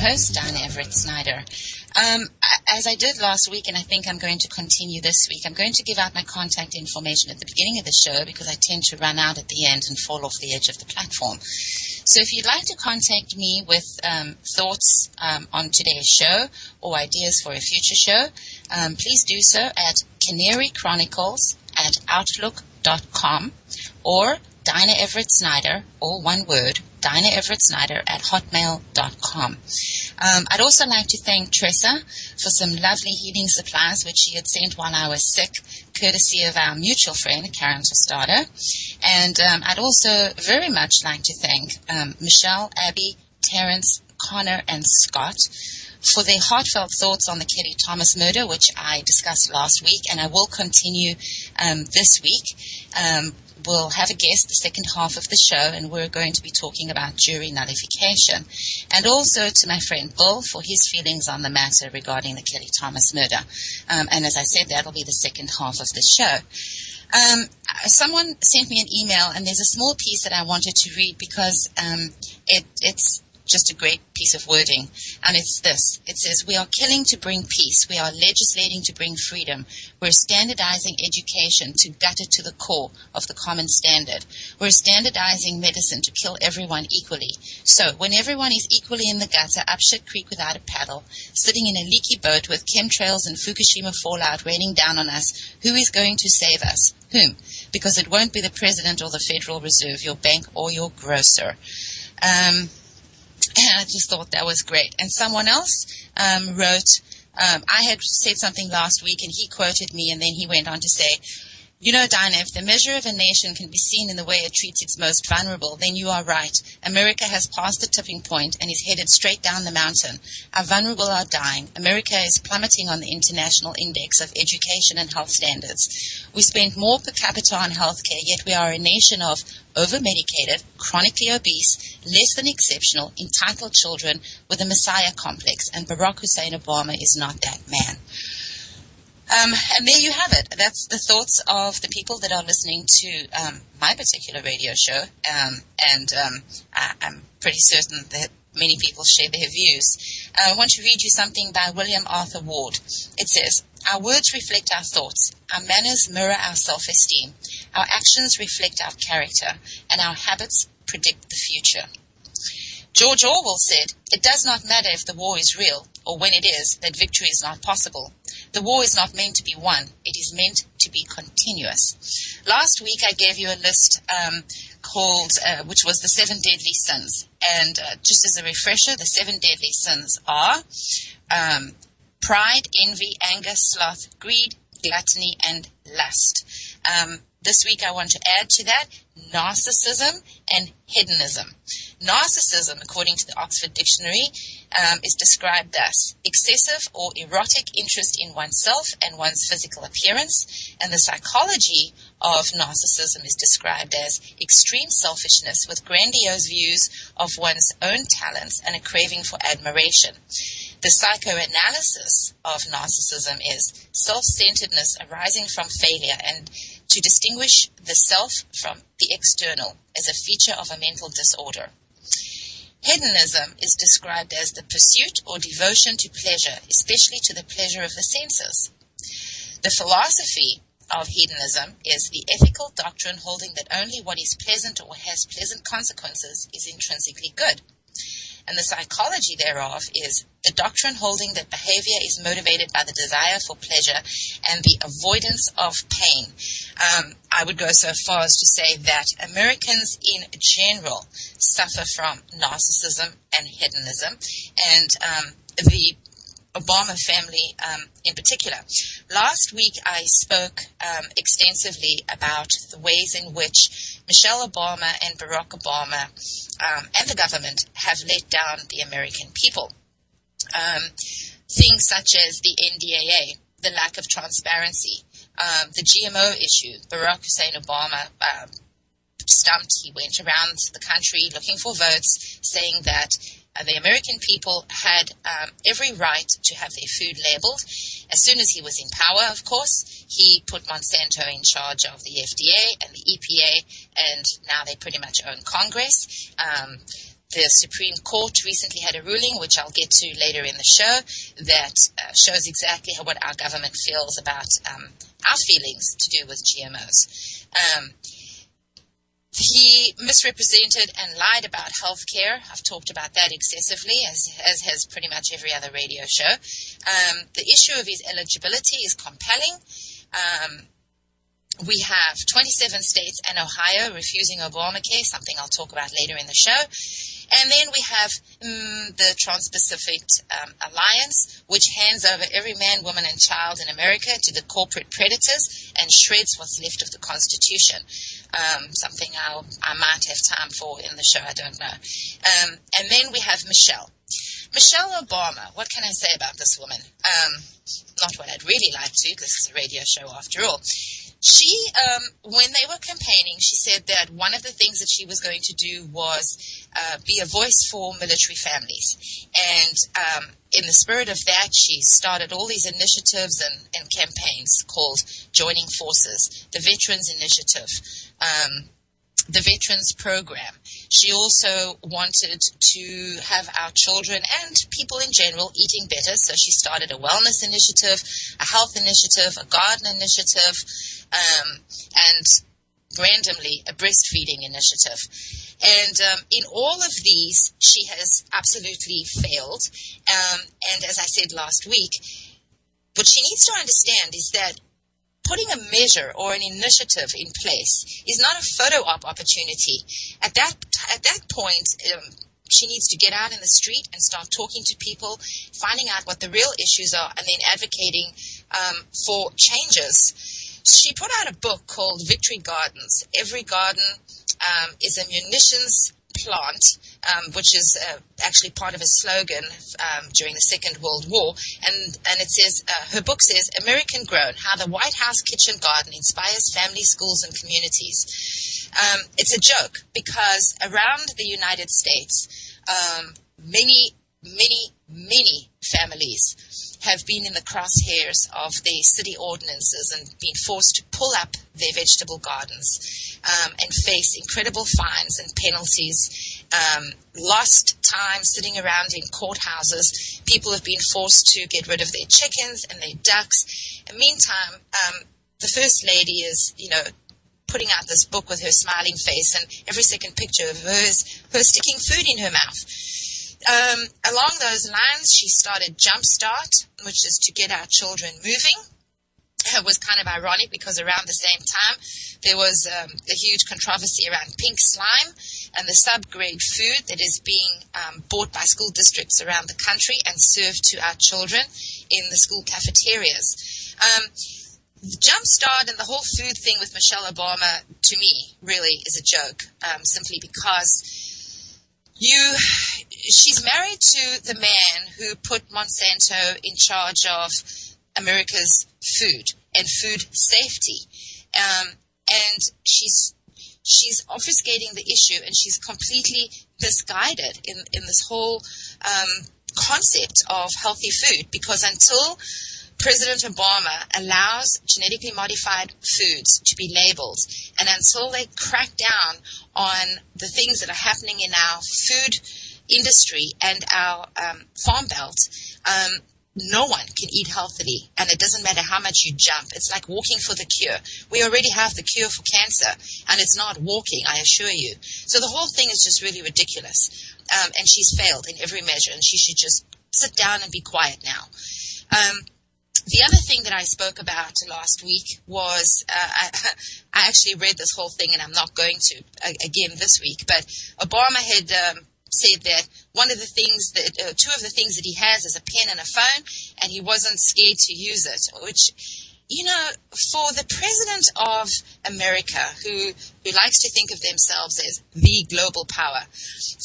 host, Diana Everett Snyder. As I did last week, and I think I'm going to continue this week, I'm going to give out my contact information at the beginning of the show because I tend to run out at the end and fall off the edge of the platform. So if you'd like to contact me with thoughts on today's show or ideas for a future show, please do so at Canary Chronicles at outlook.com or Dinah Everett Snyder, all one word, Dinah Everett Snyder at hotmail.com. I'd also like to thank Tressa for some lovely healing supplies which she had sent while I was sick, courtesy of our mutual friend, Karen Tostado. And I'd also very much like to thank Michelle, Abby, Terrence, Connor, and Scott for their heartfelt thoughts on the Kelly Thomas murder, which I discussed last week, and I will continue this week. We'll have a guest the second half of the show, and we're going to be talking about jury nullification. And also to my friend Bill for his feelings on the matter regarding the Kelly Thomas murder. And as I said, that'll be the second half of the show. Someone sent me an email, and there's a small piece that I wanted to read because it's just a great piece of wording, and it's this. It says, "We are killing to bring peace. We are legislating to bring freedom. We're standardizing education to gut it to the core of the common standard. We're standardizing medicine to kill everyone equally. So when everyone is equally in the gutter, up shit creek without a paddle, sitting in a leaky boat with chemtrails and Fukushima fallout raining down on us, who is going to save us? Whom? Because it won't be the president or the Federal Reserve, your bank or your grocer." And I just thought that was great. And someone else wrote, I had said something last week, and he quoted me, and then he went on to say, "You know, Dinah, if the measure of a nation can be seen in the way it treats its most vulnerable, then you are right. America has passed the tipping point and is headed straight down the mountain. Our vulnerable are dying. America is plummeting on the International Index of Education and Health Standards. We spend more per capita on healthcare, yet we are a nation of over-medicated, chronically obese, less than exceptional, entitled children with a messiah complex, and Barack Hussein Obama is not that man." And there you have it. That's the thoughts of the people that are listening to my particular radio show. And I'm pretty certain that many people share their views. I want to read you something by William Arthur Ward. It says, "Our words reflect our thoughts. Our manners mirror our self-esteem. Our actions reflect our character. And our habits predict the future." George Orwell said, "It does not matter if the war is real, or when it is, that victory is not possible. The war is not meant to be won. It is meant to be continuous." Last week I gave you a list called, which was the 7 deadly sins. And just as a refresher, the 7 deadly sins are pride, envy, anger, sloth, greed, gluttony, and lust. This week I want to add to that narcissism and hedonism. Narcissism, according to the Oxford Dictionary, is described thus: excessive or erotic interest in oneself and one's physical appearance. And the psychology of narcissism is described as extreme selfishness with grandiose views of one's own talents and a craving for admiration. The psychoanalysis of narcissism is self-centeredness arising from failure, and to distinguish the self from the external as a feature of a mental disorder. Hedonism is described as the pursuit or devotion to pleasure, especially to the pleasure of the senses. The philosophy of hedonism is the ethical doctrine holding that only what is pleasant or has pleasant consequences is intrinsically good. And the psychology thereof is the doctrine holding that behavior is motivated by the desire for pleasure and the avoidance of pain. I would go so far as to say that Americans in general suffer from narcissism and hedonism, and the Obama family in particular. Last week I spoke extensively about the ways in which Michelle Obama and Barack Obama and the government have let down the American people. Things such as the NDAA, the lack of transparency, the GMO issue. Barack Hussein Obama stumped. He went around the country looking for votes, saying that the American people had every right to have their food labeled. As soon as he was in power, of course, he put Monsanto in charge of the FDA and the EPA, and now they pretty much own Congress. The Supreme Court recently had a ruling, which I'll get to later in the show, that shows exactly what our government feels about our feelings to do with GMOs. He misrepresented and lied about healthcare. I've talked about that excessively, as has pretty much every other radio show. The issue of his eligibility is compelling. We have 27 states and Ohio refusing Obamacare, something I'll talk about later in the show. And then we have the Trans-Pacific Alliance, which hands over every man, woman, and child in America to the corporate predators and shreds what's left of the Constitution. Something I might have time for in the show, I don't know. And then we have Michelle Obama. What can I say about this woman? Not what I'd really like to, because this is a radio show after all. She, when they were campaigning, she said that one of the things that she was going to do was be a voice for military families. And in the spirit of that, she started all these initiatives and campaigns called Joining Forces, the Veterans Initiative, the Veterans Program. She also wanted to have our children and people in general eating better, so she started a wellness initiative, a health initiative, a garden initiative, and randomly a breastfeeding initiative. And in all of these, she has absolutely failed. And as I said last week, what she needs to understand is that putting a measure or an initiative in place is not a photo op opportunity. At that point, she needs to get out in the street and start talking to people, finding out what the real issues are, and then advocating for changes. She put out a book called Victory Gardens. Every garden is a munitions plant, which is actually part of a slogan during the Second World War. And it says, her book says, American Grown, How the White House Kitchen Garden Inspires Families, Schools, and Communities. It's a joke because around the United States, many families have been in the crosshairs of the city ordinances and been forced to pull up their vegetable gardens and face incredible fines and penalties, lost time sitting around in courthouses. People have been forced to get rid of their chickens and their ducks. In the meantime, the First Lady is, putting out this book with her smiling face, and every second picture of her is her sticking food in her mouth. Along those lines, she started Jumpstart, which is to get our children moving. It was kind of ironic because around the same time, there was a huge controversy around pink slime and the subgrade food that is being bought by school districts around the country and served to our children in the school cafeterias. Jumpstart and the whole food thing with Michelle Obama, to me, really is a joke, simply because she's married to the man who put Monsanto in charge of America's food and food safety. And she's obfuscating the issue, and she's completely misguided in this whole concept of healthy food, because until President Obama allows genetically modified foods to be labeled, and until they crack down on the things that are happening in our food industry and our farm belt, no one can eat healthily, and it doesn't matter how much you jump. It's like walking for the cure. We already have the cure for cancer, and it's not walking, I assure you. So the whole thing is just really ridiculous, and she's failed in every measure, and she should just sit down and be quiet now. The other thing that I spoke about last week was, I actually read this whole thing, and I'm not going to again this week, but Obama had said that two of the things that he has is a pen and a phone, and he wasn't scared to use it, which, for the president of America, who likes to think of themselves as the global power,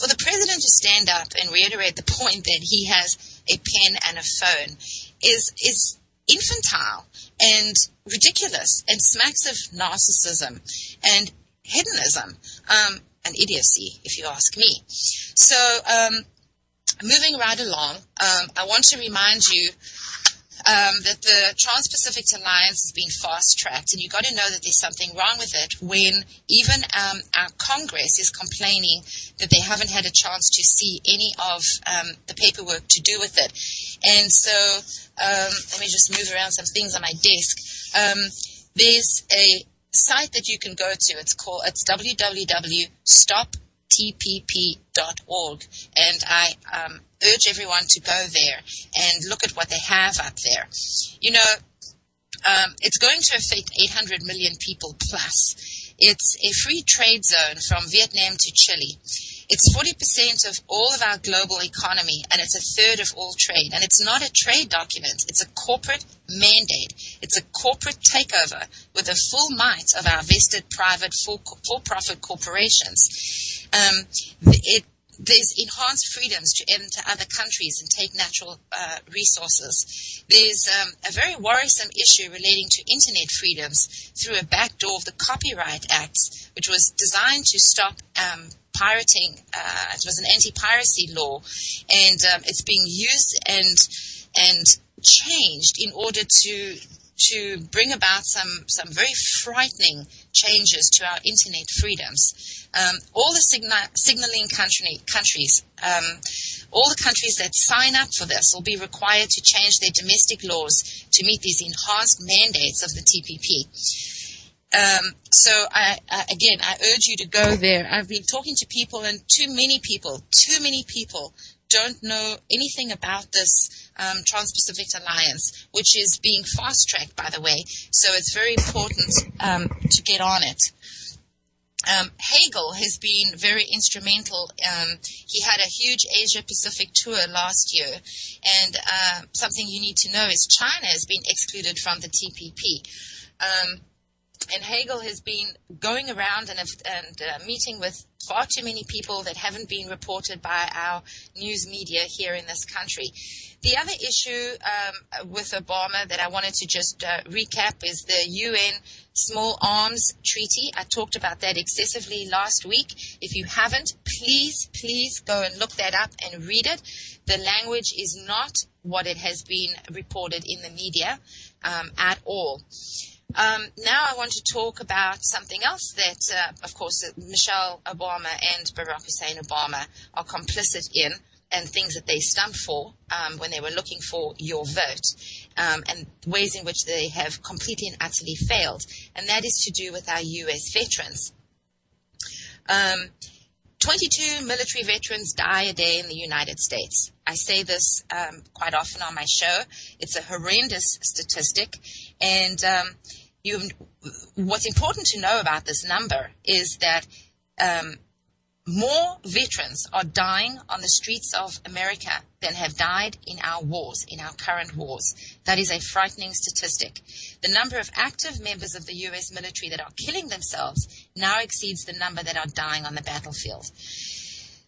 for the president to stand up and reiterate the point that he has a pen and a phone is infantile and ridiculous and smacks of narcissism and hedonism, and idiocy, if you ask me. So, moving right along, I want to remind you that the Trans-Pacific Alliance has been fast-tracked, and you've got to know that there's something wrong with it when even our Congress is complaining that they haven't had a chance to see any of the paperwork to do with it. And so let me just move around some things on my desk. There's a site that you can go to. It's www.stoptpp.org, and I urge everyone to go there and look at what they have up there. You know, it's going to affect 800 million people plus. It's a free trade zone from Vietnam to Chile. It's 40% of all of our global economy, and it's a third of all trade. And it's not a trade document. It's a corporate mandate. It's a corporate takeover with the full might of our vested private for-profit corporations. There's enhanced freedoms to enter other countries and take natural resources. There's a very worrisome issue relating to internet freedoms through a backdoor of the Copyright Act, which was designed to stop pirating. It was an anti-piracy law, and it's being used and changed in order to bring about some very frightening changes to our internet freedoms. All the signaling countries, all the countries that sign up for this will be required to change their domestic laws to meet these enhanced mandates of the TPP. So I urge you to go there. I've been talking to people, and too many people don't know anything about this Trans-Pacific Alliance, which is being fast-tracked, by the way. So it's very important to get on it. Hagel has been very instrumental. He had a huge Asia-Pacific tour last year, and something you need to know is China has been excluded from the TPP. And Hagel has been going around and meeting with far too many people that haven't been reported by our news media here in this country. The other issue with Obama that I wanted to just recap is the UN Small Arms Treaty. I talked about that excessively last week. If you haven't, please go and look that up and read it. The language is not what it has been reported in the media at all. Now I want to talk about something else that, of course, Michelle Obama and Barack Hussein Obama are complicit in, and things that they stumped for when they were looking for your vote, and ways in which they have completely and utterly failed. And that is to do with our U.S. veterans. 22 military veterans die a day in the United States. I say this quite often on my show. It's a horrendous statistic. And what's important to know about this number is that more veterans are dying on the streets of America than have died in our wars, in our current wars. That is a frightening statistic. The number of active members of the U.S. military that are killing themselves now exceeds the number that are dying on the battlefield.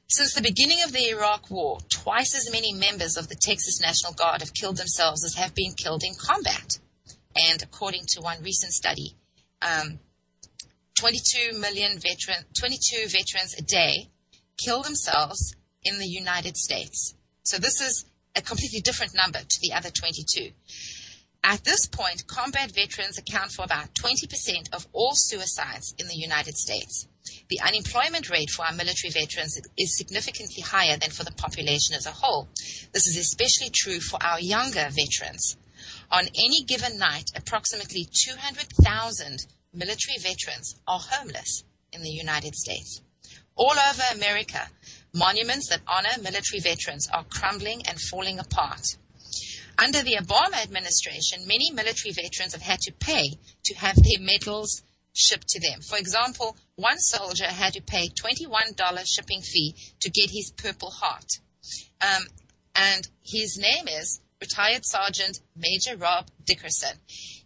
Since the beginning of the Iraq War, twice as many members of the Texas National Guard have killed themselves as have been killed in combat. And according to one recent study, 22 veterans a day kill themselves in the United States. So this is a completely different number to the other 22. At this point, combat veterans account for about 20% of all suicides in the United States. The unemployment rate for our military veterans is significantly higher than for the population as a whole. This is especially true for our younger veterans. On any given night, approximately 200,000 military veterans are homeless in the United States. All over America, monuments that honor military veterans are crumbling and falling apart. Under the Obama administration, many military veterans have had to pay to have their medals shipped to them. For example, one soldier had to pay $21 shipping fee to get his Purple Heart. And his name is Retired Sergeant Major Rob Dickerson.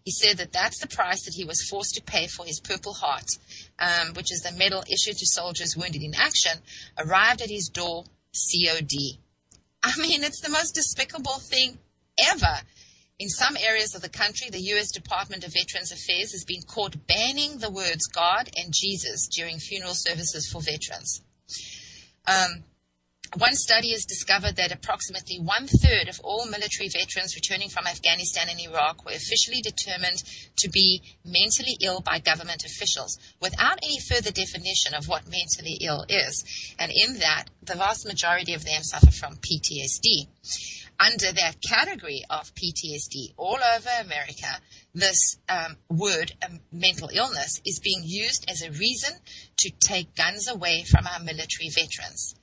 He said that that's the price that he was forced to pay for his Purple Heart, which is the medal issued to soldiers wounded in action, arrived at his door, COD. I mean, it's the most despicable thing ever. In some areas of the country, the U.S. Department of Veterans Affairs has been caught banning the words God and Jesus during funeral services for veterans. One study has discovered that approximately 1/3 of all military veterans returning from Afghanistan and Iraq were officially determined to be mentally ill by government officials, without any further definition of what mentally ill is. And in that, the vast majority of them suffer from PTSD. Under that category of PTSD all over America, this word, mental illness, is being used as a reason to take guns away from our military veterans.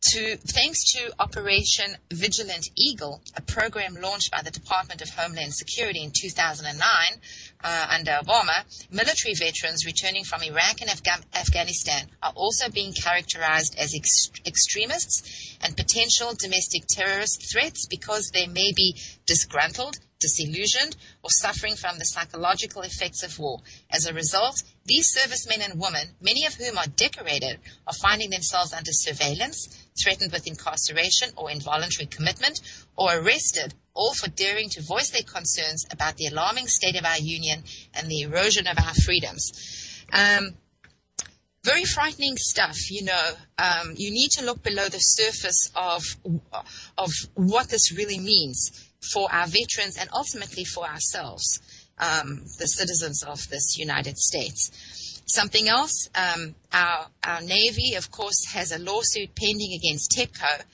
Thanks to Operation Vigilant Eagle, a program launched by the Department of Homeland Security in 2009 under Obama, military veterans returning from Iraq and Afghanistan are also being characterized as extremists and potential domestic terrorist threats because they may be disgruntled, disillusioned, or suffering from the psychological effects of war. As a result, these servicemen and women, many of whom are decorated, are finding themselves under surveillance, threatened with incarceration or involuntary commitment, or arrested, all for daring to voice their concerns about the alarming state of our union and the erosion of our freedoms. Very frightening stuff, you know. You need to look below the surface of what this really means for our veterans and ultimately for ourselves, the citizens of this United States. Something else, our Navy, of course, has a lawsuit pending against TEPCO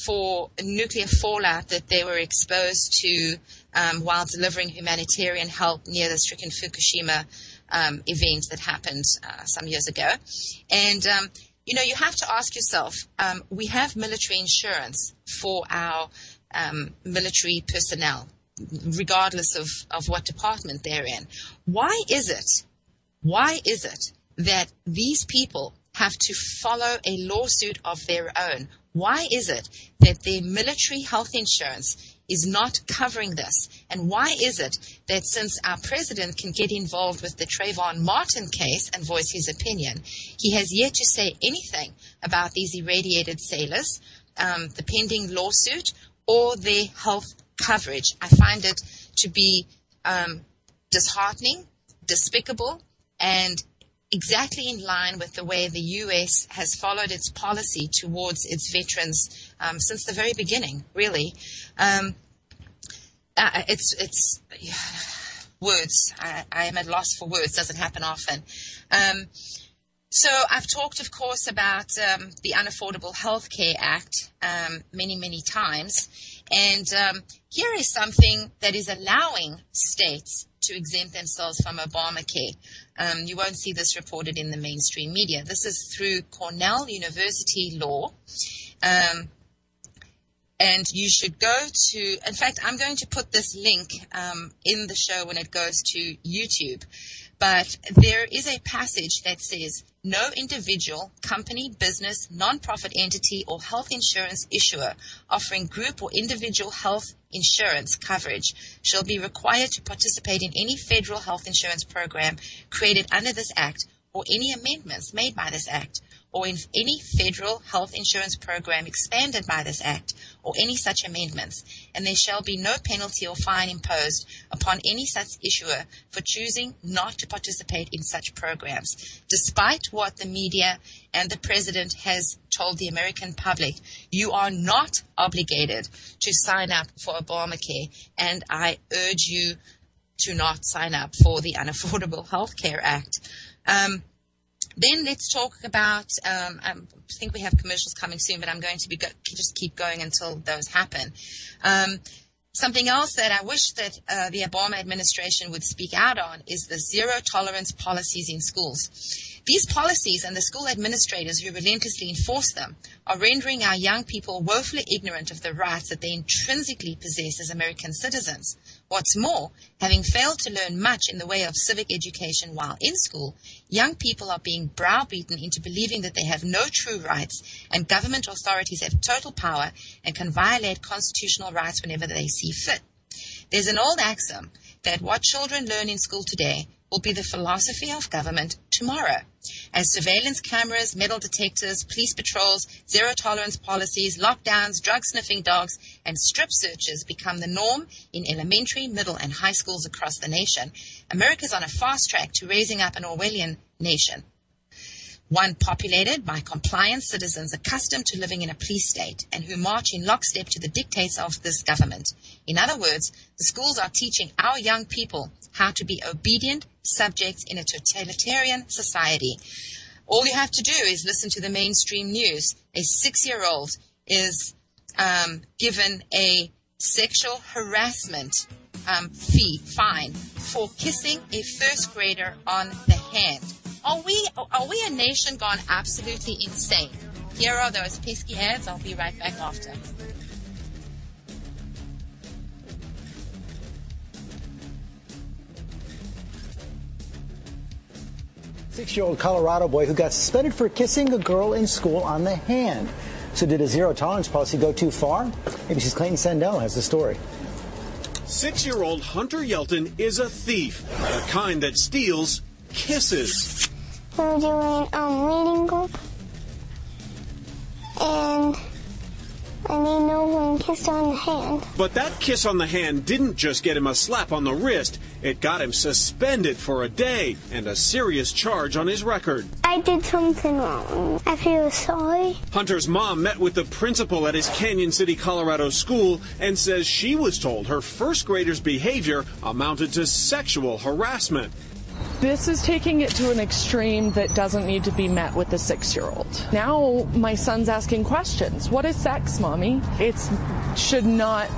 for nuclear fallout that they were exposed to while delivering humanitarian help near the stricken Fukushima event that happened some years ago. And, you know, you have to ask yourself, we have military insurance for our military personnel, regardless of what department they're in. Why is it that these people have to follow a lawsuit of their own? Why is it that their military health insurance is not covering this? And why is it that since our president can get involved with the Trayvon Martin case and voice his opinion, he has yet to say anything about these irradiated sailors, the pending lawsuit, or their health coverage? I find it to be disheartening, despicable, and exactly in line with the way the U.S. has followed its policy towards its veterans since the very beginning, really. It's words. I am at loss for words. Doesn't happen often. So I've talked, of course, about the Unaffordable Health Care Act many, many times. And here is something that is allowing states to exempt themselves from Obamacare. You won't see this reported in the mainstream media. This is through Cornell University Law. And you should go to, in fact, I'm going to put this link in the show when it goes to YouTube. But there is a passage that says, no individual, company, business, non-profit entity, or health insurance issuer offering group or individual health insurance coverage shall be required to participate in any federal health insurance program created under this Act or any amendments made by this Act, or in any federal health insurance program expanded by this Act, or any such amendments, and there shall be no penalty or fine imposed upon any such issuer for choosing not to participate in such programs. Despite what the media and the president has told the American public, you are not obligated to sign up for Obamacare, and I urge you to not sign up for the Unaffordable Health Care Act. Then let's talk about, I think we have commercials coming soon, but I'm going to just keep going until those happen. Something else that I wish that the Obama administration would speak out on is the zero tolerance policies in schools. These policies and the school administrators who relentlessly enforce them are rendering our young people woefully ignorant of the rights that they intrinsically possess as American citizens. What's more, having failed to learn much in the way of civic education while in school, young people are being browbeaten into believing that they have no true rights and government authorities have total power and can violate constitutional rights whenever they see fit. There's an old axiom that what children learn in school today will be the philosophy of government tomorrow. As surveillance cameras, metal detectors, police patrols, zero-tolerance policies, lockdowns, drug-sniffing dogs, and strip searches become the norm in elementary, middle, and high schools across the nation, America's on a fast track to raising up an Orwellian nation. one populated by compliant citizens accustomed to living in a police state and who march in lockstep to the dictates of this government. In other words, the schools are teaching our young people how to be obedient subjects in a totalitarian society. All you have to do is listen to the mainstream news. A 6-year-old is given a sexual harassment fine for kissing a first grader on the hand. Are we a nation gone absolutely insane? Here are those pesky ads. I'll be right back after. Six-year-old Colorado boy who got suspended for kissing a girl in school on the hand. So did a zero-tolerance policy go too far? ABC's Clayton Sandell has the story. 6-year-old Hunter Yelton is a thief, the kind that steals kisses. We're doing reading group, and I need no one kissed on the hand. But that kiss on the hand didn't just get him a slap on the wrist. It got him suspended for a day and a serious charge on his record. I did something wrong. I feel sorry. Hunter's mom met with the principal at his Canyon City, Colorado school and says she was told her first grader's behavior amounted to sexual harassment. This is taking it to an extreme that doesn't need to be met with a 6-year-old. Now my son's asking questions. What is sex, Mommy? It should not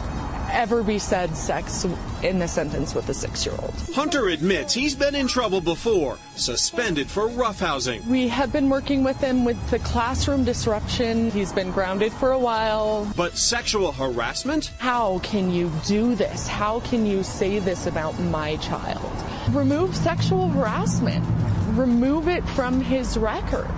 ever be said sex in the sentence with a 6-year-old. Hunter admits he's been in trouble before, suspended for roughhousing. We have been working with him with the classroom disruption. He's been grounded for a while. But sexual harassment? How can you do this? How can you say this about my child? Remove sexual harassment. Remove it from his record.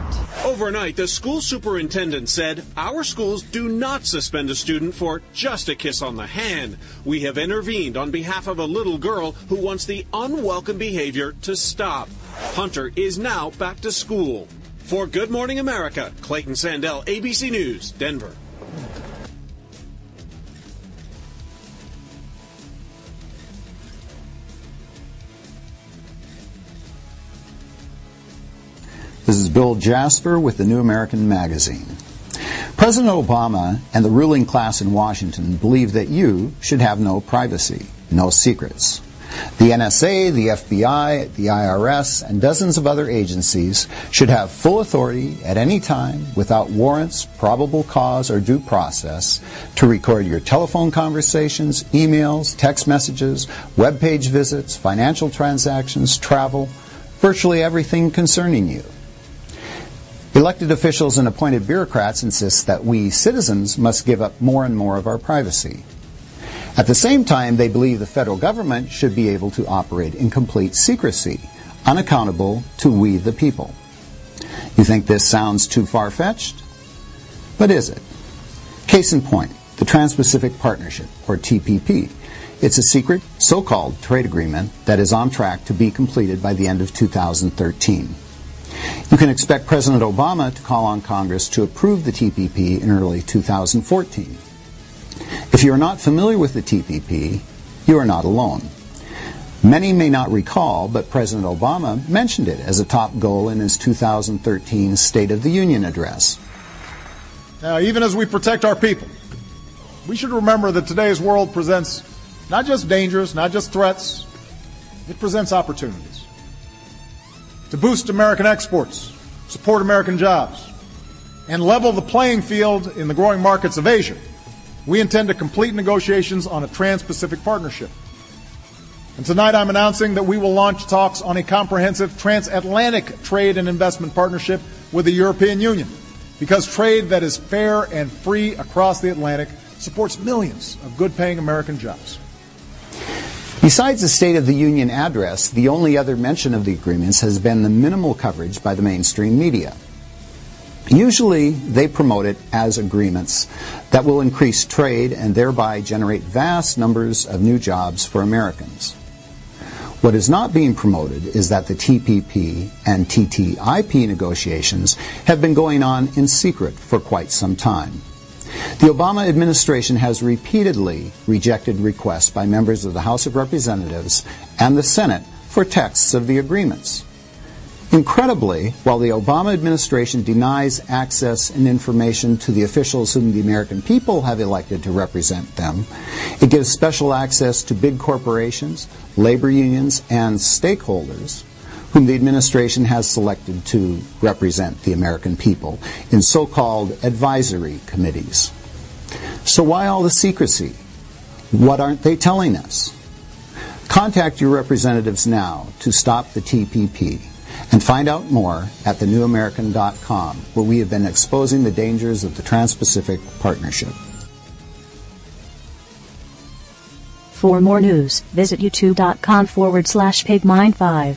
Overnight, the school superintendent said, "Our schools do not suspend a student for just a kiss on the hand. We have intervened on behalf of a little girl who wants the unwelcome behavior to stop." Hunter is now back to school. For Good Morning America, Clayton Sandell, ABC News, Denver. This is Bill Jasper with the New American Magazine. President Obama and the ruling class in Washington believe that you should have no privacy, no secrets. The NSA, the FBI, the IRS, and dozens of other agencies should have full authority at any time, without warrants, probable cause, or due process, to record your telephone conversations, emails, text messages, web page visits, financial transactions, travel, virtually everything concerning you. Elected officials and appointed bureaucrats insist that we citizens must give up more and more of our privacy. At the same time, they believe the federal government should be able to operate in complete secrecy, unaccountable to we the people. You think this sounds too far-fetched? But is it? Case in point, the Trans-Pacific Partnership, or TPP. It's a secret, so-called trade agreement that is on track to be completed by the end of 2013. You can expect President Obama to call on Congress to approve the TPP in early 2014. If you are not familiar with the TPP, you are not alone. Many may not recall, but President Obama mentioned it as a top goal in his 2013 State of the Union address. Now, even as we protect our people, we should remember that today's world presents not just dangers, not just threats, it presents opportunities. To boost American exports, support American jobs, and level the playing field in the growing markets of Asia, we intend to complete negotiations on a Trans-Pacific Partnership. And tonight I'm announcing that we will launch talks on a comprehensive transatlantic trade and investment partnership with the European Union, because trade that is fair and free across the Atlantic supports millions of good-paying American jobs. Besides the State of the Union address, the only other mention of the agreements has been the minimal coverage by the mainstream media. Usually, they promote it as agreements that will increase trade and thereby generate vast numbers of new jobs for Americans. What is not being promoted is that the TPP and TTIP negotiations have been going on in secret for quite some time. The Obama administration has repeatedly rejected requests by members of the House of Representatives and the Senate for texts of the agreements. Incredibly, while the Obama administration denies access and information to the officials whom the American people have elected to represent them, it gives special access to big corporations, labor unions, and stakeholders whom the administration has selected to represent the American people in so-called advisory committees. So why all the secrecy? What aren't they telling us? Contact your representatives now to stop the TPP and find out more at thenewamerican.com, where we have been exposing the dangers of the Trans-Pacific Partnership. For more news, visit youtube.com/pigmind5.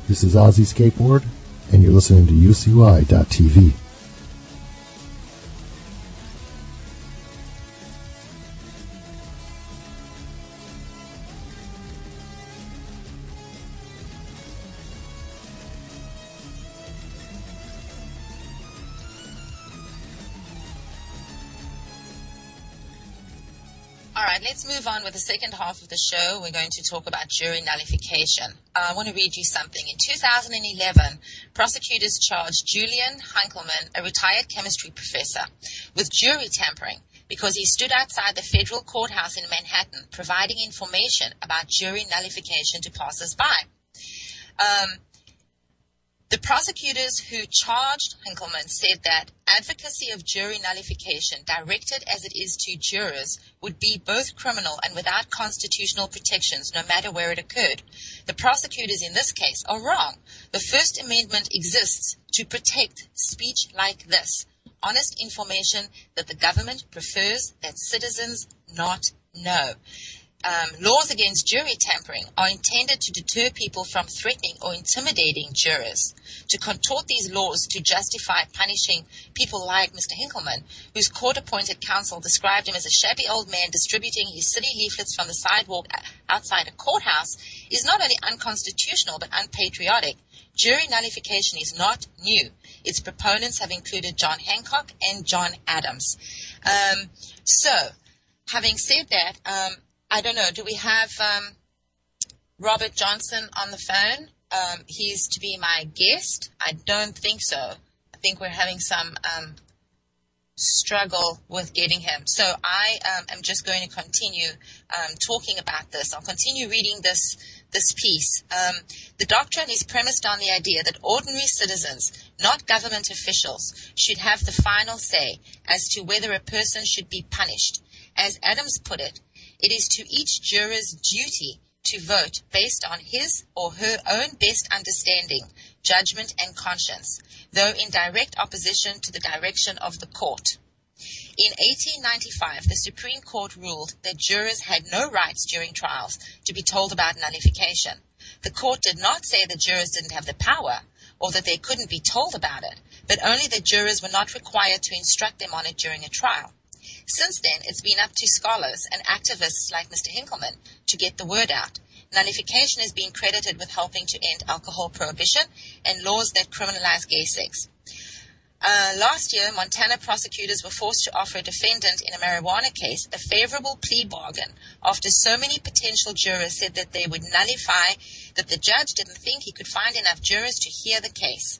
This is Ozzy Skateboard, and you're listening to UCY.tv. All right, let's move on with the second half of the show. We're going to talk about jury nullification. I want to read you something. In 2011, prosecutors charged Julian Hunkelman, a retired chemistry professor, with jury tampering because he stood outside the federal courthouse in Manhattan providing information about jury nullification to passers-by. The prosecutors who charged Hunkelman said that advocacy of jury nullification, directed as it is to jurors, would be both criminal and without constitutional protections, no matter where it occurred. The prosecutors in this case are wrong. The First Amendment exists to protect speech like this, honest information that the government prefers that citizens not know. Laws against jury tampering are intended to deter people from threatening or intimidating jurors. To contort these laws to justify punishing people like Mr. Hinkleman, whose court-appointed counsel described him as a shabby old man distributing his city leaflets from the sidewalk outside a courthouse, is not only unconstitutional but unpatriotic. Jury nullification is not new. Its proponents have included John Hancock and John Adams. So, having said that, I don't know, do we have Robert Johnson on the phone? He's to be my guest? I don't think so. I think we're having some struggle with getting him. So I am just going to continue talking about this. I'll continue reading this piece. The doctrine is premised on the idea that ordinary citizens, not government officials, should have the final say as to whether a person should be punished. As Adams put it, it is to each juror's duty to vote based on his or her own best understanding, judgment, and conscience, though in direct opposition to the direction of the court. In 1895, the Supreme Court ruled that jurors had no rights during trials to be told about nullification. The court did not say that jurors didn't have the power or that they couldn't be told about it, but only that jurors were not required to instruct them on it during a trial. Since then, it's been up to scholars and activists like Mr. Hinkleman to get the word out. Nullification has been credited with helping to end alcohol prohibition and laws that criminalize gay sex. Last year, Montana prosecutors were forced to offer a defendant in a marijuana case a favorable plea bargain after so many potential jurors said that they would nullify, that the judge didn't think he could find enough jurors to hear the case.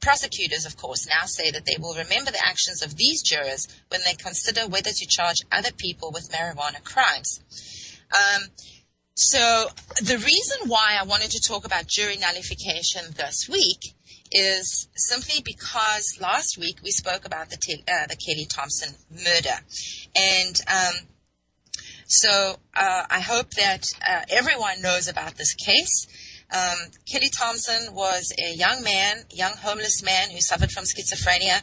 Prosecutors, of course, now say that they will remember the actions of these jurors when they consider whether to charge other people with marijuana crimes. So the reason why I wanted to talk about jury nullification this week is simply because last week we spoke about the Kelly Thompson murder. And so I hope that everyone knows about this case. Kelly Thompson was a young homeless man who suffered from schizophrenia.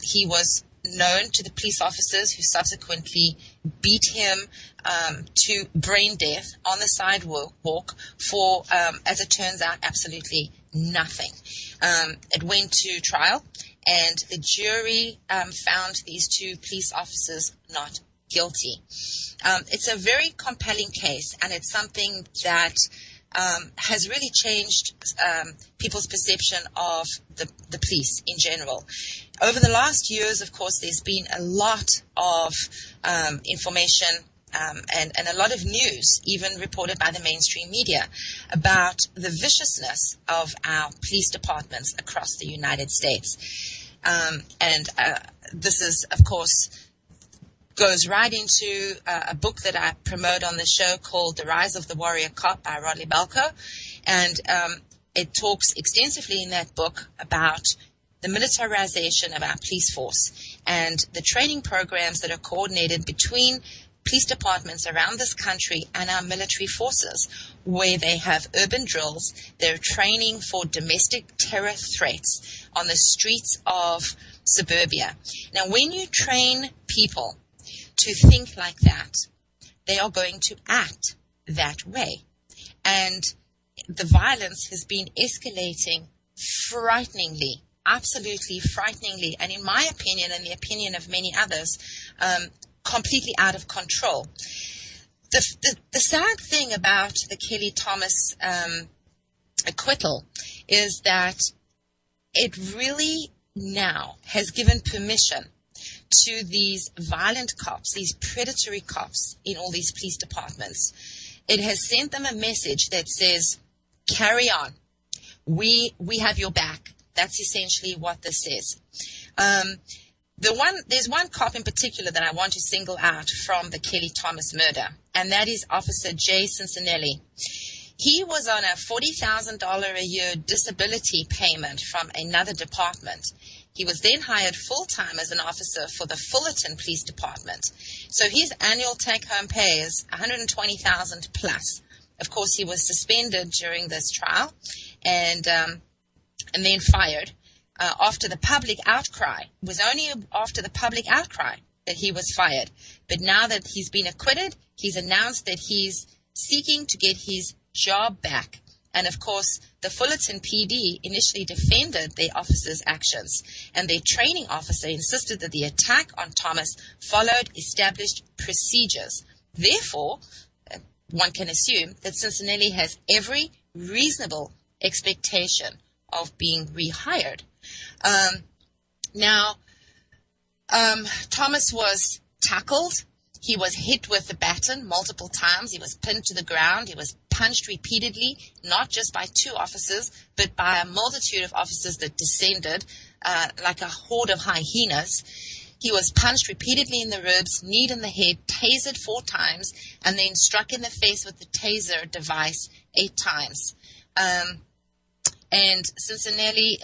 He was known to the police officers who subsequently beat him to brain death on the sidewalk for, as it turns out, absolutely nothing. It went to trial, and the jury found these two police officers not guilty. It's a very compelling case, and it's something that has really changed people's perception of the police in general. Over the last years, of course, there's been a lot of information and a lot of news, even reported by the mainstream media, about the viciousness of our police departments across the United States. This is, of course, goes right into a book that I promote on the show called The Rise of the Warrior Cop by Rodley Balco. And it talks extensively in that book about the militarization of our police force and the training programs that are coordinated between police departments around this country and our military forces, where they have urban drills. They're training for domestic terror threats on the streets of suburbia. Now, when you train people to think like that, they are going to act that way. And the violence has been escalating frighteningly, absolutely frighteningly, and in my opinion and the opinion of many others, completely out of control. The sad thing about the Kelly Thomas acquittal is that it really now has given permission to these violent cops, these predatory cops in all these police departments. It has sent them a message that says, carry on. We have your back. That's essentially what this is. There's one cop in particular that I want to single out from the Kelly Thomas murder, and that is Officer Jay Cincinnati. He was on a $40,000 a year disability payment from another department. He was then hired full-time as an officer for the Fullerton Police Department. So his annual take-home pay is $120,000 plus. Of course, he was suspended during this trial and then fired after the public outcry. It was only after the public outcry that he was fired. But now that he's been acquitted, he's announced that he's seeking to get his job back. And of course, the Fullerton PD initially defended their officer's actions, and their training officer insisted that the attack on Thomas followed established procedures. Therefore, one can assume that Cincinnati has every reasonable expectation of being rehired. Thomas was tackled. He was hit with the baton multiple times. He was pinned to the ground. He was punched repeatedly, not just by two officers, but by a multitude of officers that descended like a horde of hyenas. He was punched repeatedly in the ribs, kneed in the head, tasered 4 times, and then struck in the face with the taser device 8 times. And Cincinnati,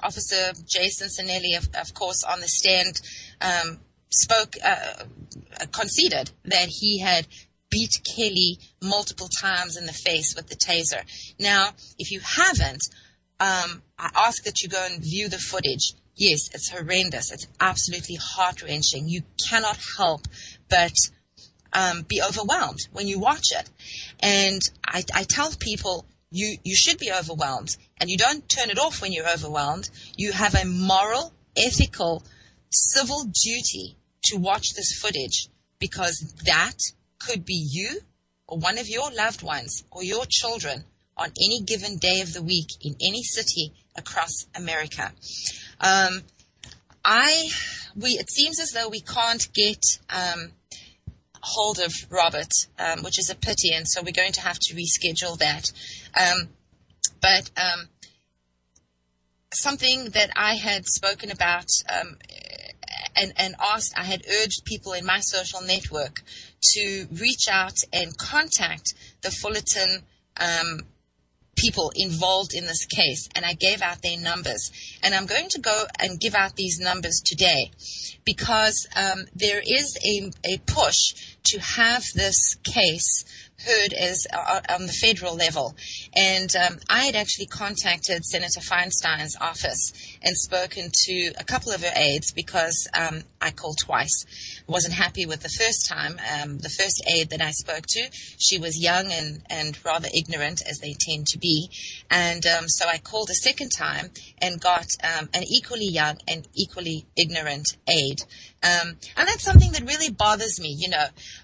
Officer Jay Cincinnati, of course, on the stand, conceded that he had beat Kelly multiple times in the face with the taser. Now, if you haven't, I ask that you go and view the footage. Yes, it's horrendous. It's absolutely heart-wrenching. You cannot help but be overwhelmed when you watch it. And I tell people, you should be overwhelmed, and you don't turn it off when you're overwhelmed. You have a moral, ethical, civil duty to watch this footage, because that could be you or one of your loved ones or your children on any given day of the week in any city across America. It seems as though we can't get hold of Robert, which is a pity, and so we're going to have to reschedule that. But something that I had spoken about and asked, I had urged people in my social network to reach out and contact the Fullerton people involved in this case, and I gave out their numbers. And I'm going to go and give out these numbers today because there is a push to have this case heard as on the federal level. And I had actually contacted Senator Feinstein's office and spoken to a couple of her aides because I called twice. Wasn't happy with the first time. The first aide that I spoke to, she was young and rather ignorant, as they tend to be. And so I called a second time and got an equally young and equally ignorant aide. And that's something that really bothers me.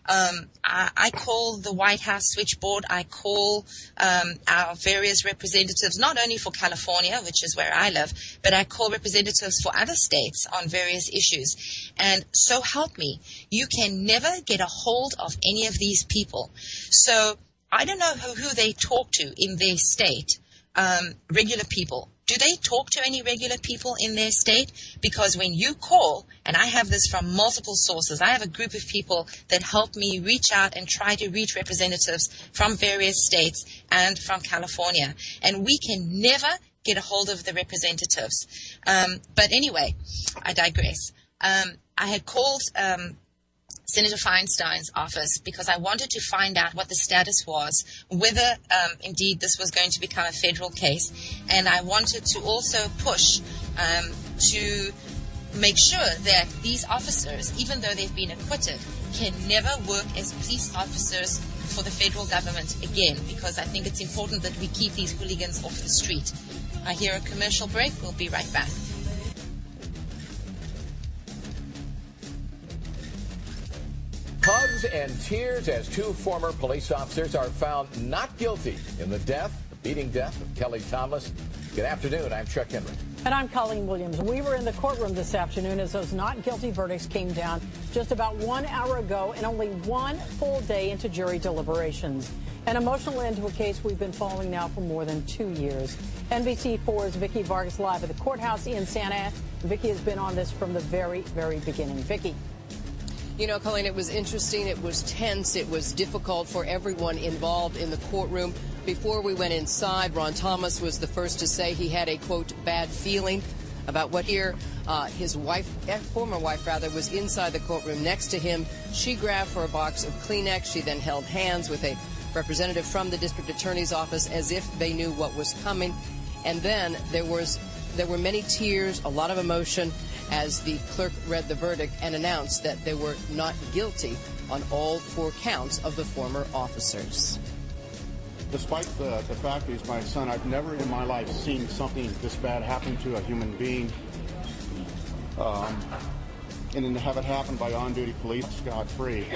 I call the White House switchboard. I call our various representatives, not only for California, which is where I live, but I call representatives for other states on various issues. And so help me, me. You can never get a hold of any of these people. So I don't know who they talk to in their state, regular people. Do they talk to any regular people in their state? Because when you call, and I have this from multiple sources, I have a group of people that help me reach out and try to reach representatives from various states and from California. And we can never get a hold of the representatives. But anyway, I digress. I had called Senator Feinstein's office because I wanted to find out what the status was, whether indeed this was going to become a federal case, and I wanted to also push to make sure that these officers, even though they've been acquitted, can never work as police officers for the federal government again, because I think it's important that we keep these hooligans off the street. I hear a commercial break. We'll be right back. Hugs and tears as two former police officers are found not guilty in the beating death of Kelly Thomas. Good afternoon. I'm Chuck Henry. And I'm Colleen Williams. We were in the courtroom this afternoon as those not guilty verdicts came down just about 1 hour ago and only one full day into jury deliberations. An emotional end to a case we've been following now for more than 2 years. NBC4's Vicki Vargas live at the courthouse in Santa Ana. Vicki has been on this from the very, very beginning. Vicki. You know, Colleen, it was interesting. It was tense. It was difficult for everyone involved in the courtroom. Before we went inside, Ron Thomas was the first to say he had a, quote, bad feeling about what here. His wife, former wife rather, was inside the courtroom next to him. She grabbed for a box of Kleenex. She then held hands with a representative from the district attorney's office as if they knew what was coming. And then there were many tears, a lot of emotion, as the clerk read the verdict and announced that they were not guilty on all 4 counts of the former officers. Despite the fact that he's my son, I've never in my life seen something this bad happen to a human being. And then to have it happen by on-duty police scot-free.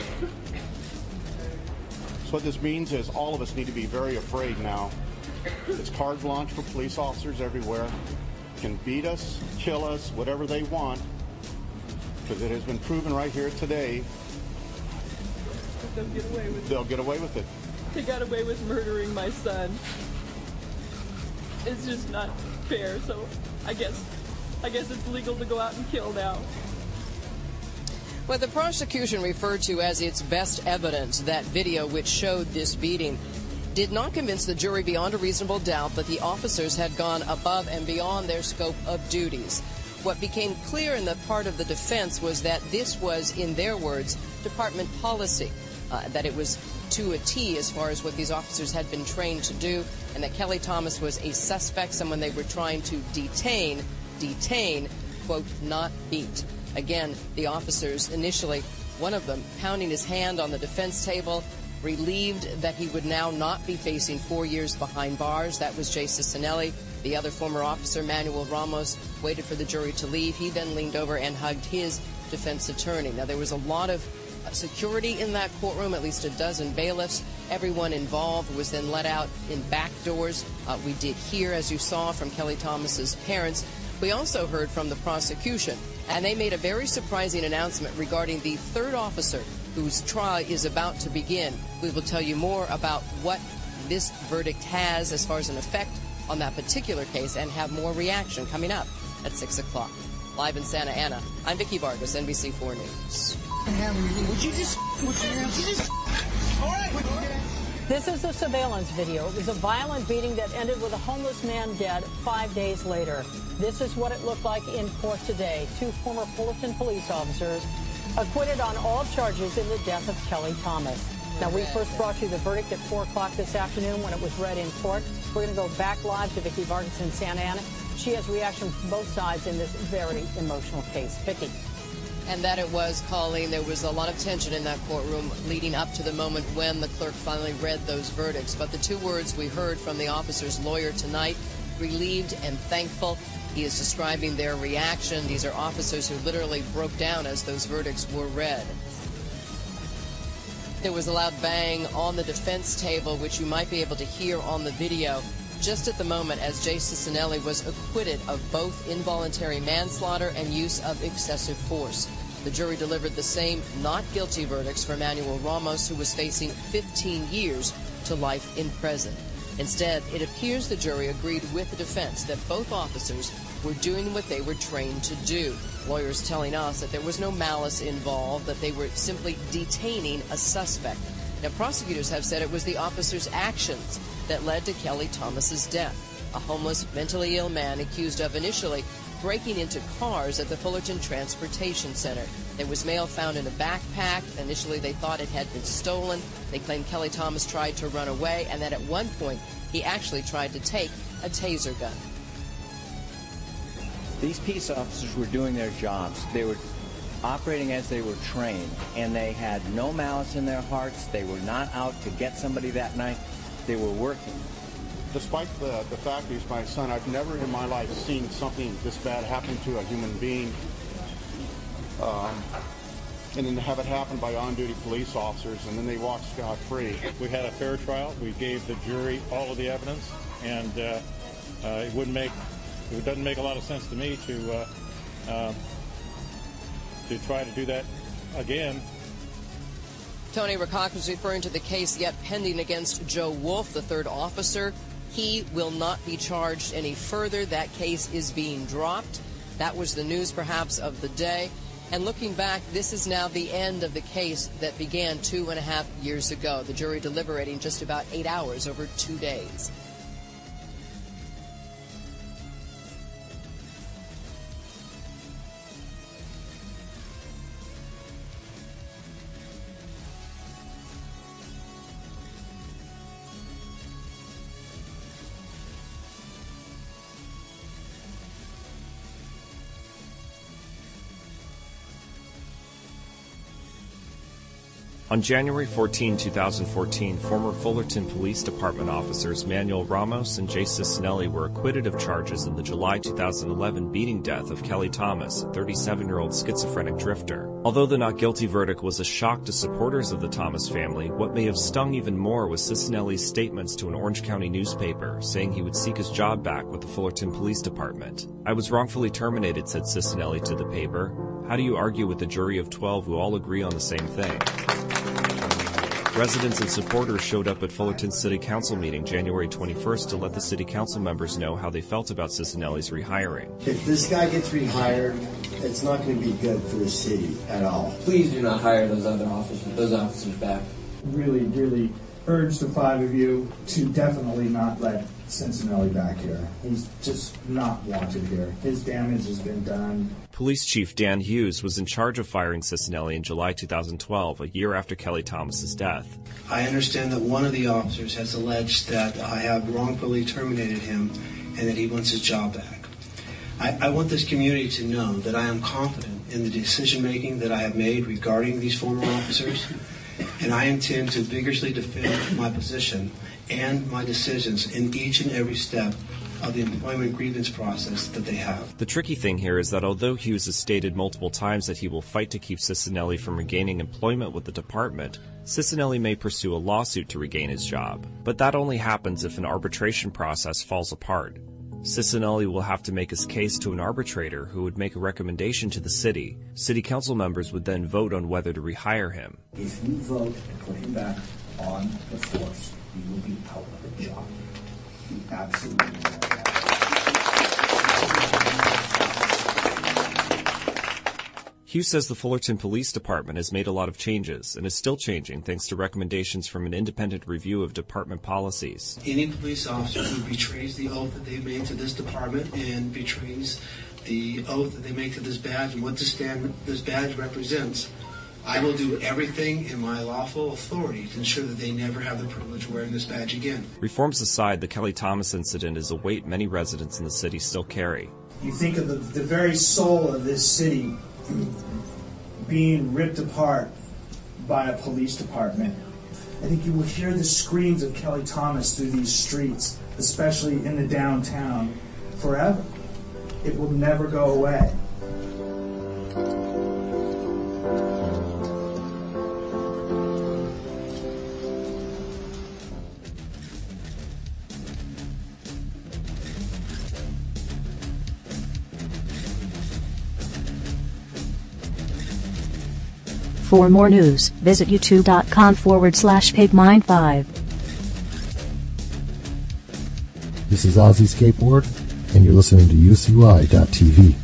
So what this means is all of us need to be very afraid now. It's carte blanche for police officers everywhere. Can beat us, kill us, whatever they want, because it has been proven right here today. They'll get away with it. They'll get away with it. They got away with murdering my son. It's just not fair, so I guess it's legal to go out and kill now. What the prosecution referred to as its best evidence, that video which showed this beating, did not convince the jury beyond a reasonable doubt that the officers had gone above and beyond their scope of duties. What became clear in the part of the defense was that this was, in their words, department policy, that it was to a T as far as what these officers had been trained to do, and that Kelly Thomas was a suspect, someone they were trying to detain, quote, not beat. Again, the officers initially, one of them pounding his hand on the defense table, relieved that he would now not be facing 4 years behind bars. That was Jay Cicinelli. The other former officer, Manuel Ramos, waited for the jury to leave. He then leaned over and hugged his defense attorney. Now, there was a lot of security in that courtroom, at least a dozen bailiffs. Everyone involved was then let out in back doors. We did hear, as you saw, from Kelly Thomas's parents. We also heard from the prosecution, and they made a very surprising announcement regarding the third officer whose trial is about to begin. We will tell you more about what this verdict has as far as an effect on that particular case and have more reaction coming up at 6 o'clock. Live in Santa Ana, I'm Vicki Vargas, NBC4 News. This is the surveillance video. It was a violent beating that ended with a homeless man dead 5 days later. This is what it looked like in court today. 2 former Fullerton police officers acquitted on all charges in the death of Kelly Thomas. Now, we first brought you the verdict at 4 o'clock this afternoon when it was read in court. We're going to go back live to Vicki Vargas in Santa Ana. She has reaction from both sides in this very emotional case. Vicki. And that it was, Colleen, there was a lot of tension in that courtroom leading up to the moment when the clerk finally read those verdicts. But the 2 words we heard from the officer's lawyer tonight, relieved and thankful. He is describing their reaction. These are officers who literally broke down as those verdicts were read. There was a loud bang on the defense table, which you might be able to hear on the video. just at the moment as Jay Cicinelli was acquitted of both involuntary manslaughter and use of excessive force. The jury delivered the same not guilty verdicts for Manuel Ramos, who was facing 15 years to life in prison. Instead, it appears the jury agreed with the defense that both officers were doing what they were trained to do. Lawyers telling us that there was no malice involved, that they were simply detaining a suspect. Now, prosecutors have said it was the officers' actions that led to Kelly Thomas's death, a homeless, mentally ill man accused of initially breaking into cars at the Fullerton Transportation Center. There was mail found in a backpack. Initially, they thought it had been stolen. They claimed Kelly Thomas tried to run away, and that at one point, he actually tried to take a taser gun. These peace officers were doing their jobs. They were operating as they were trained, and they had no malice in their hearts. They were not out to get somebody that night. They were working. Despite the fact that he's my son, I've never in my life seen something this bad happen to a human being. And then to have it happen by on-duty police officers, and then they walk scot-free. We had a fair trial. We gave the jury all of the evidence, and it doesn't make a lot of sense to me to try to do that again. Tony Rakoc was referring to the case yet pending against Joe Wolf, the third officer. He will not be charged any further. That case is being dropped. That was the news, perhaps, of the day. And looking back, this is now the end of the case that began 2.5 years ago. The jury deliberating just about 8 hours over 2 days. On January 14, 2014, former Fullerton Police Department officers Manuel Ramos and Jay Cicinelli were acquitted of charges in the July 2011 beating death of Kelly Thomas, a 37-year-old schizophrenic drifter. Although the not guilty verdict was a shock to supporters of the Thomas family, what may have stung even more was Cicinelli's statements to an Orange County newspaper, saying he would seek his job back with the Fullerton Police Department. "I was wrongfully terminated," said Cicinelli to the paper. "How do you argue with a jury of 12 who all agree on the same thing?" Residents and supporters showed up at Fullerton's City Council meeting January 21st to let the City Council members know how they felt about Cicinelli's rehiring. If this guy gets rehired, it's not going to be good for the city at all. Please do not hire those officers back. Really, really urge the five of you to definitely not let Cicinelli back here. He's just not wanted here. His damage has been done. Police Chief Dan Hughes was in charge of firing Cicinelli in July 2012, a year after Kelly Thomas's death. I understand that one of the officers has alleged that I have wrongfully terminated him and that he wants his job back. I want this community to know that I am confident in the decision-making that I have made regarding these former officers, and I intend to vigorously defend my position and my decisions in each and every step of the employment grievance process that they have. The tricky thing here is that although Hughes has stated multiple times that he will fight to keep Cicinelli from regaining employment with the department, Cicinelli may pursue a lawsuit to regain his job. But that only happens if an arbitration process falls apart. Cicinelli will have to make his case to an arbitrator who would make a recommendation to the city. City council members would then vote on whether to rehire him. If you vote and put him back on the force, he will be out of a job. You absolutely know that. Hughes says the Fullerton Police Department has made a lot of changes and is still changing thanks to recommendations from an independent review of department policies. Any police officer who betrays the oath that they made to this department and betrays the oath that they make to this badge and what this badge represents, I will do everything in my lawful authority to ensure that they never have the privilege of wearing this badge again. Reforms aside, the Kelly Thomas incident is a weight many residents in the city still carry. You think of the very soul of this city being ripped apart by a police department. I think you will hear the screams of Kelly Thomas through these streets, especially in the downtown, forever. It will never go away. For more news, visit youtube.com/pigmind5. This is Ozzy Skateboard, and you're listening to UCY.TV.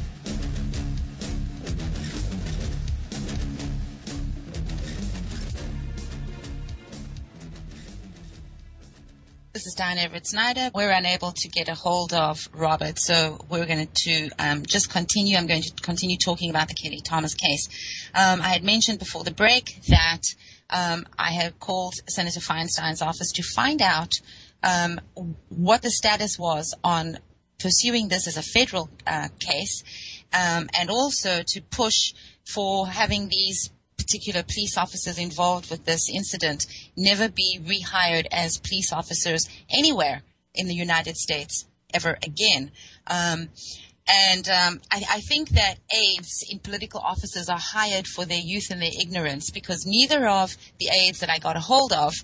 This is Diane Everett Snyder. We're unable to get a hold of Robert, so we're going to just continue. I'm going to continue talking about the Kelly Thomas case. I had mentioned before the break that I had called Senator Feinstein's office to find out what the status was on pursuing this as a federal case, and also to push for having these particular police officers involved with this incident never be rehired as police officers anywhere in the United States ever again. I think that aides in political offices are hired for their youth and their ignorance, because neither of the aides that I got a hold of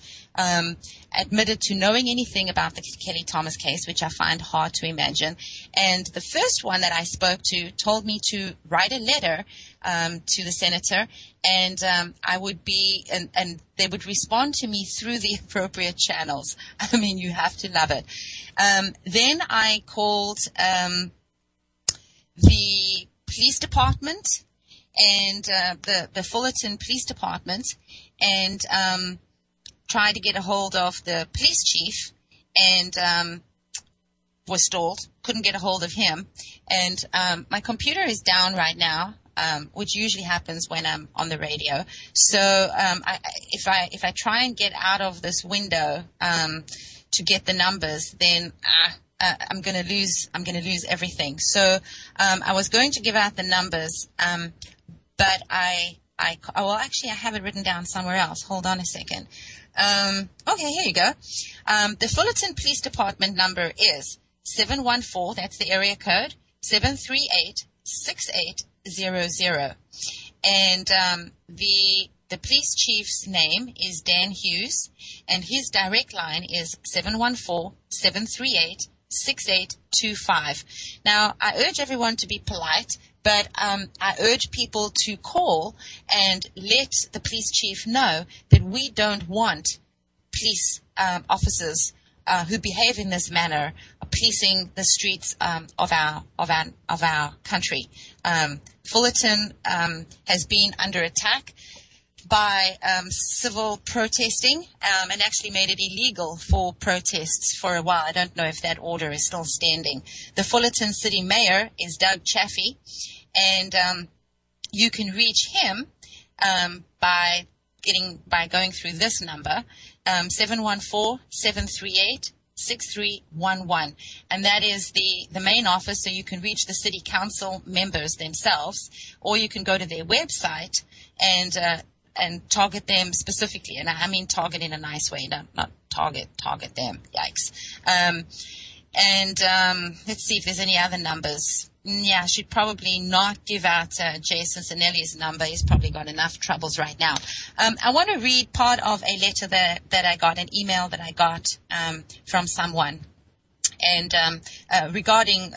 admitted to knowing anything about the Kelly Thomas case, which I find hard to imagine. And the first one that I spoke to told me to write a letter to the senator, and I would be, and they would respond to me through the appropriate channels. I mean, you have to love it. Then I called the police department and the Fullerton Police Department, and tried to get a hold of the police chief, and was stalled. Couldn't get a hold of him. And my computer is down right now, which usually happens when I'm on the radio. So if I try and get out of this window to get the numbers, then I'm going to lose everything. So I was going to give out the numbers, but I have it written down somewhere else. Hold on a second. Okay, here you go. The Fullerton Police Department number is 714. That's the area code 738-6800. And the police chief's name is Dan Hughes, and his direct line is 714-738-6825. Now, I urge everyone to be polite, but I urge people to call and let the police chief know that we don't want police officers who behave in this manner policing the streets of our country. Fullerton has been under attack by civil protesting, and actually made it illegal for protests for a while. I don't know if that order is still standing. The Fullerton City Mayor is Doug Chaffee, and you can reach him by going through this number, 714-738-6311, and that is the main office. So you can reach the city council members themselves, or you can go to their website and target them specifically. And I mean target in a nice way, not target them. Yikes. Let's see if there's any other numbers. Yeah, I should probably not give out Jason Sinelli's number. He's probably got enough troubles right now. I want to read part of a letter that I got, an email that I got from someone, and regarding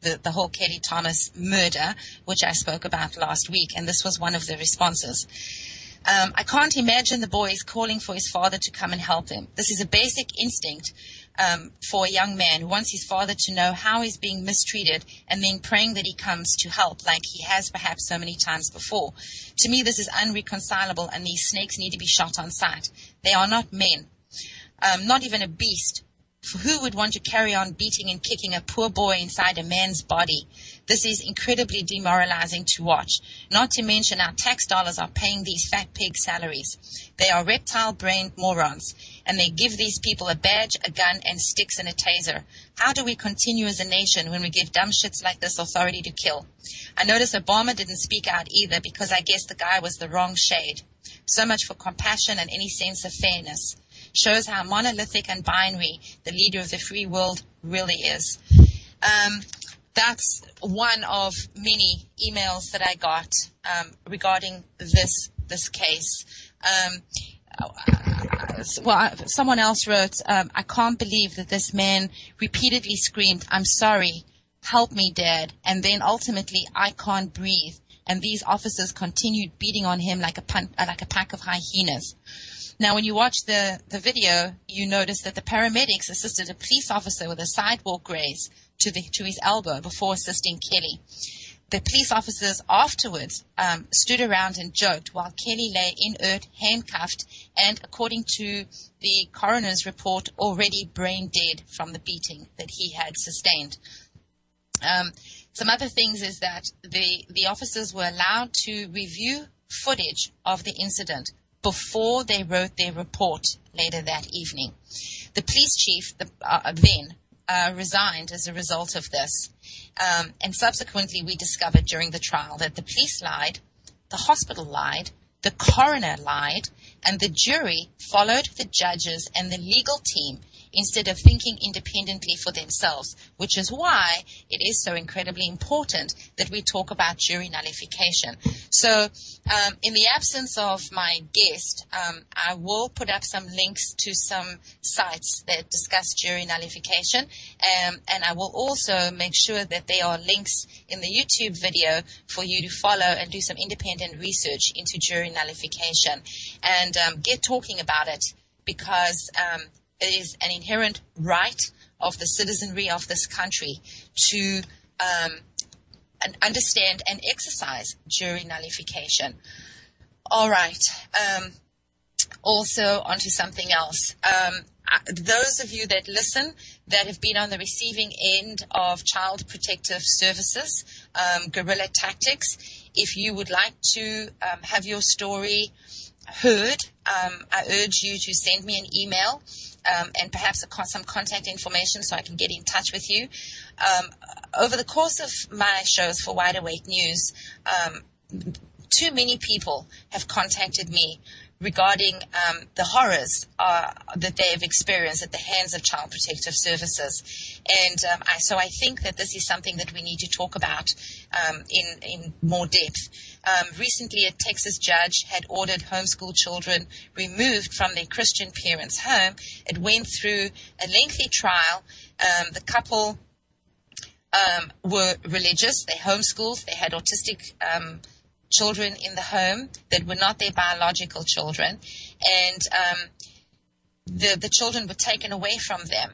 the whole Kelly Thomas murder, which I spoke about last week, and this was one of the responses. I can't imagine the boy is calling for his father to come and help him. This is a basic instinct for a young man who wants his father to know how he's being mistreated, and then praying that he comes to help like he has perhaps so many times before. To me, this is unreconcilable, and these snakes need to be shot on sight. They are not men, not even a beast. For who would want to carry on beating and kicking a poor boy inside a man's body? This is incredibly demoralizing to watch. Not to mention our tax dollars are paying these fat pig salaries. They are reptile-brained morons, and they give these people a badge, a gun, and sticks and a taser. How do we continue as a nation when we give dumb shits like this authority to kill? I notice Obama didn't speak out either, because I guess the guy was the wrong shade. So much for compassion and any sense of fairness. Shows how monolithic and binary the leader of the free world really is. That's one of many emails that I got regarding this case. Someone else wrote, I can't believe that this man repeatedly screamed, "I'm sorry, help me, Dad," and then ultimately, "I can't breathe," and these officers continued beating on him like a pack of hyenas. Now, when you watch the video, you notice that the paramedics assisted a police officer with a sidewalk graze to his elbow before assisting Kelly. The police officers afterwards stood around and joked while Kelly lay inert, handcuffed, and according to the coroner's report, already brain dead from the beating that he had sustained. Some other things is that the officers were allowed to review footage of the incident before they wrote their report later that evening. The police chief then resigned as a result of this. And subsequently, we discovered during the trial that the police lied, the hospital lied, the coroner lied, and the jury followed the judges and the legal team instead of thinking independently for themselves, which is why it is so incredibly important that we talk about jury nullification. So in the absence of my guest, I will put up some links to some sites that discuss jury nullification, and I will also make sure that there are links in the YouTube video for you to follow and do some independent research into jury nullification and get talking about it, because it is an inherent right of the citizenry of this country to understand and exercise jury nullification. All right. Also, onto something else. Those of you that listen that have been on the receiving end of Child Protective Services, guerrilla tactics, if you would like to have your story heard, I urge you to send me an email and perhaps some contact information so I can get in touch with you. Over the course of my shows for Wide Awake News, too many people have contacted me regarding the horrors that they have experienced at the hands of Child Protective Services. And so I think that this is something that we need to talk about in more depth. Recently, a Texas judge had ordered homeschool children removed from their Christian parents' home. It went through a lengthy trial. The couple were religious. They homeschooled. They had autistic children in the home that were not their biological children. And the children were taken away from them.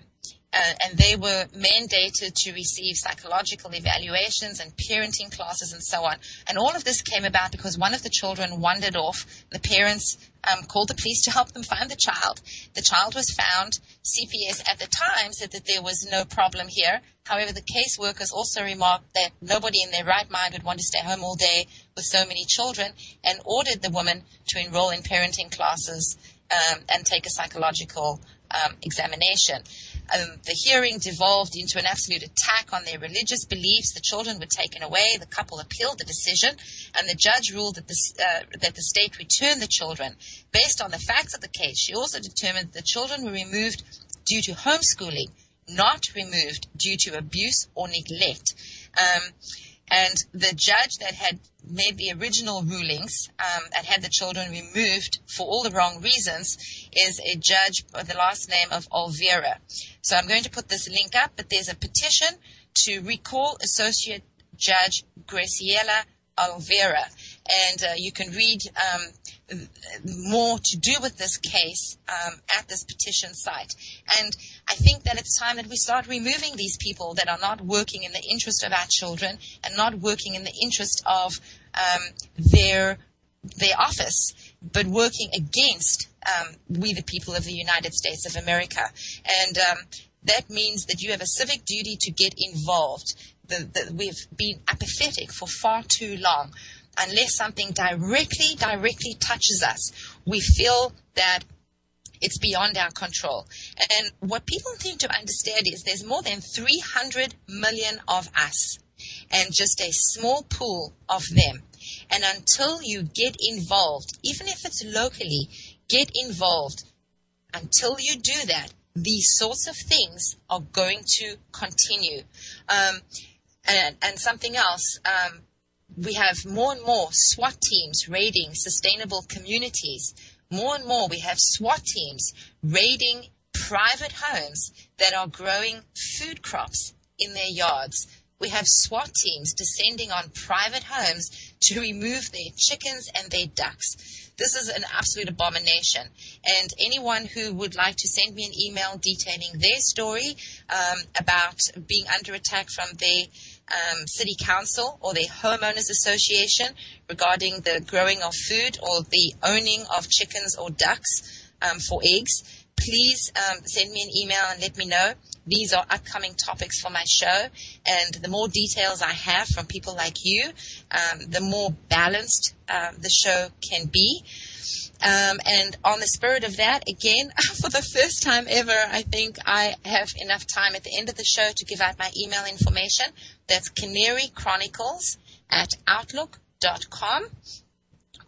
And they were mandated to receive psychological evaluations and parenting classes and so on. And all of this came about because one of the children wandered off. The parents called the police to help them find the child. The child was found. CPS at the time said that there was no problem here. However, the caseworkers also remarked that nobody in their right mind would want to stay home all day with so many children, and ordered the woman to enroll in parenting classes and take a psychological examination. The hearing devolved into an absolute attack on their religious beliefs. The children were taken away. The couple appealed the decision, and the judge ruled that the state return the children. Based on the facts of the case, she also determined that the children were removed due to homeschooling, not removed due to abuse or neglect. And the judge that had made the original rulings and had the children removed for all the wrong reasons is a judge by the last name of Olvera. So I'm going to put this link up, but there's a petition to recall Associate Judge Graciela Olvera. And you can read more to do with this case at this petition site. And I think that it's time that we start removing these people that are not working in the interest of our children and not working in the interest of their office, but working against we the people of the United States of America. And that means that you have a civic duty to get involved. We've been apathetic for far too long. Unless something directly touches us, we feel that it's beyond our control. And what people need to understand is there's more than 300 million of us and just a small pool of them. And until you get involved, even if it's locally, get involved. Until you do that, these sorts of things are going to continue. And something else, we have more and more SWAT teams raiding sustainable communities. More and more we have SWAT teams raiding private homes that are growing food crops in their yards. We have SWAT teams descending on private homes to remove their chickens and their ducks. This is an absolute abomination. And anyone who would like to send me an email detailing their story about being under attack from their city council or their homeowners association regarding the growing of food or the owning of chickens or ducks for eggs, please send me an email and let me know. These are upcoming topics for my show, and the more details I have from people like you, the more balanced the show can be. And on the spirit of that, again, for the first time ever, I think I have enough time at the end of the show to give out my email information. That's Canary Chronicles at outlook.com,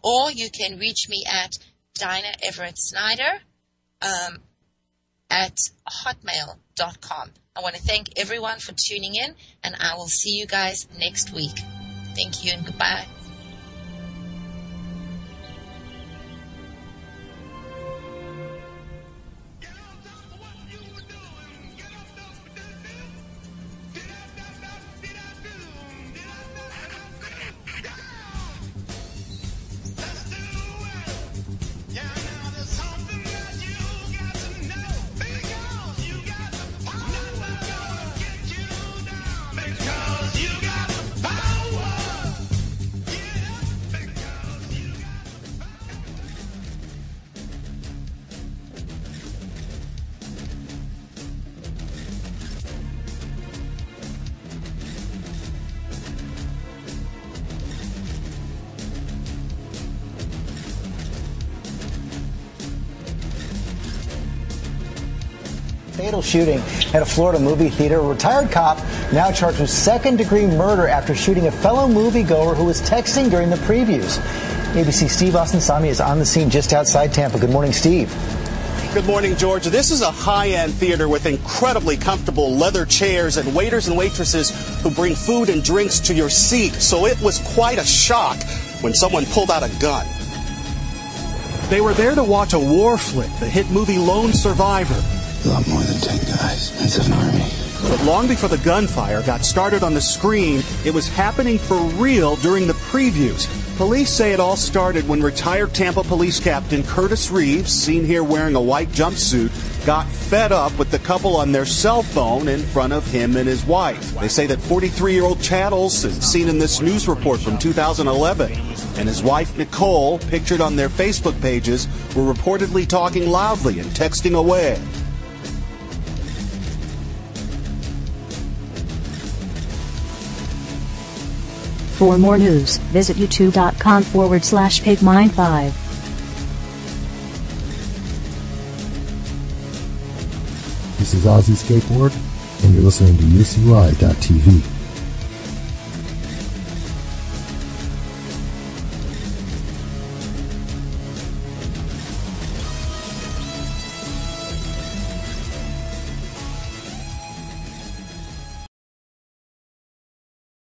or you can reach me at Dinah Everett Snyder at hotmail.com. I want to thank everyone for tuning in, and I will see you guys next week. Thank you and goodbye. Fatal shooting at a Florida movie theater. A retired cop now charged with second-degree murder after shooting a fellow moviegoer who was texting during the previews. ABC Steve Osunsami is on the scene just outside Tampa. Good morning, Steve. Good morning, George. This is a high-end theater with incredibly comfortable leather chairs and waiters and waitresses who bring food and drinks to your seat. So it was quite a shock when someone pulled out a gun. They were there to watch a war flick, the hit movie Lone Survivor. A lot more than 10 guys. It's an army. But long before the gunfire got started on the screen, it was happening for real during the previews. Police say it all started when retired Tampa Police Captain Curtis Reeves, seen here wearing a white jumpsuit, got fed up with the couple on their cell phone in front of him and his wife. They say that 43-year-old Chattels is seen in this news report from 2011. And his wife, Nicole, pictured on their Facebook pages, were reportedly talking loudly and texting away. For more news, visit youtube.com/pigmind5. This is Ozzy Skateboard, and you're listening to UCUI.TV.